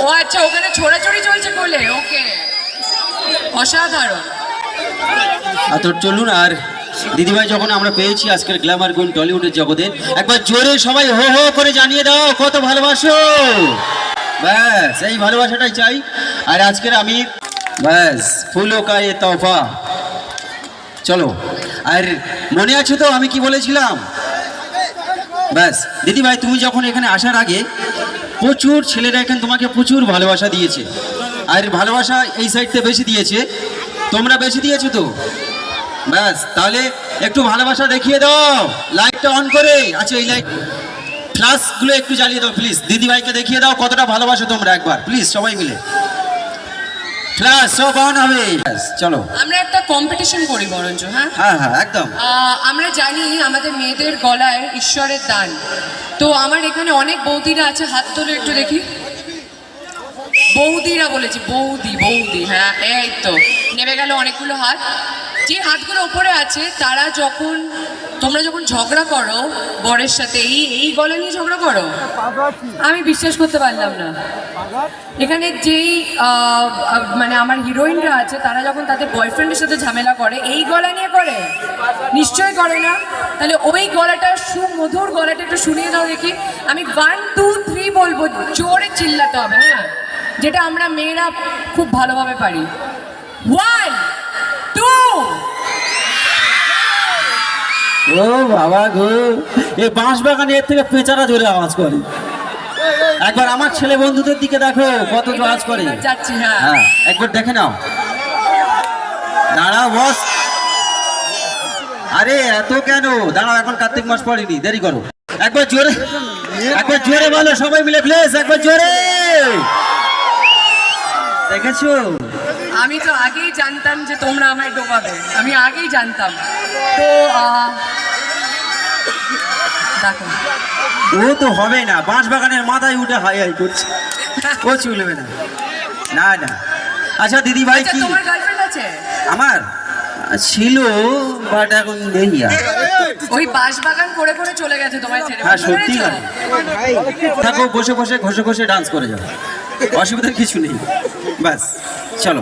ও আচ্ছা, ওখানে ছোড়াছড়ি চলছে বলে। ওকে, অসাধারণ। তো চলুন, আর দিদিভাই যখন আমরা পেয়েছি আজকের গ্ল্যামার গুণ টলিউডের জগতে, একবার জোরে সবাই হো হো করে জানিয়ে দাও কত ভালোবাসো। ব্যাস এই ভালোবাসাটাই চাই। আর আজকের আমি ব্যাস ফুলো কা এ তোহফা। চলো, আর মনে আছে তো আমি কি বলেছিলাম? ব্যাস দিদিভাই, তুমি যখন এখানে আসার আগে প্রচুর ছেলেরা এখানে তোমাকে প্রচুর ভালোবাসা দিয়েছে, আর ভালোবাসা এই সাইডতে বেশি দিয়েছে, তোমরা বেশি দিয়েছো তো। ব্যাস তাহলে একটু ভালোবাসা দেখিয়ে দাও লাইটটা অন করে। আচ্ছা, এই লাইট ফ্ল্যাশগুলো একটু জ্বালিয়ে দাও প্লিজ। দিদিভাইকে দেখিয়ে দাও কতটা ভালোবাসো তোমরা, একবার প্লিজ সবাই মিলে। ফ্ল্যাশ সব অন হবে। চলো আমরা একটা কম্পিটিশন করি বরঞ্চ। হ্যাঁ হ্যাঁ হ্যাঁ একদম। আমরা জানি আমাদের মেয়েদের গলায় ঈশ্বরের দান। তো আমার এখানে অনেক বৌদিরা আছে, হাত তোলে একটু দেখি। বৌদিরা বলেছি, বৌদি বৌদি। হ্যাঁ এই তো নেমে গেল অনেকগুলো হাত। যে হাতগুলো ওপরে আছে তারা তোমরা যখন ঝগড়া করো বরের সাথে, এই গলা নিয়ে ঝগড়া করো, আমি বিশ্বাস করতে পারলাম না। এখানে যেই মানে আমার হিরোইনরা আছে তারা যখন তাদের বয়ফ্রেন্ডের সাথে ঝামেলা করে এই গলা নিয়ে করে, নিশ্চয়ই করে না। তাহলে ওই গলাটা, সুমধুর গলাটা একটু শুনিয়ে দাও দেখি। আমি 1 2 3 বলবো, জোরে চিল্লাতে হবে। হ্যাঁ, যেটা আমরা মেয়েরা খুব ভালোভাবে পারি। 1 2। ও বাবা গো, এই বাঁশ বাগানে এর থেকে পেঁচারা জোরে আওয়াজ করে। একবার আমার ছেলে বন্ধুদের দিকে দেখো কত আওয়াজ করে। যাচ্ছি। হ্যাঁ হ্যাঁ একবার দেখে নাও। দাঁড়াও বস, আরে এত কেন? দাঁড়াও, এখন কার্তিক মাস পড়েনি, দেরি করো। একবার জোরে বলো সবাই মিলে প্লিজ, একবার জোরে। দেখেছো, আমি তো আগেই জানতাম যে তোমরা আমায় ডোবাবে, আমি আগেই জানতাম। তো দেখো, ও তো হবে না, বাঁশ বাগানের মাথায় উঠে হাই হাই করছে, ও চলবে না। না না। আচ্ছা দিদি ভাই, কি তোমার গার্লফ্রেন্ড আছে? আমার ছিল, বাট এখন নেই। ওই বাঁশবাগান করে করে চলে গেছে তোমায় ছেড়ে। হ্যাঁ সত্যি থাকো, বসে বসে ঘষে ঘষে ডান্স করে যাও, অসুবিধার কিছু নেই। ব্যাস চলো।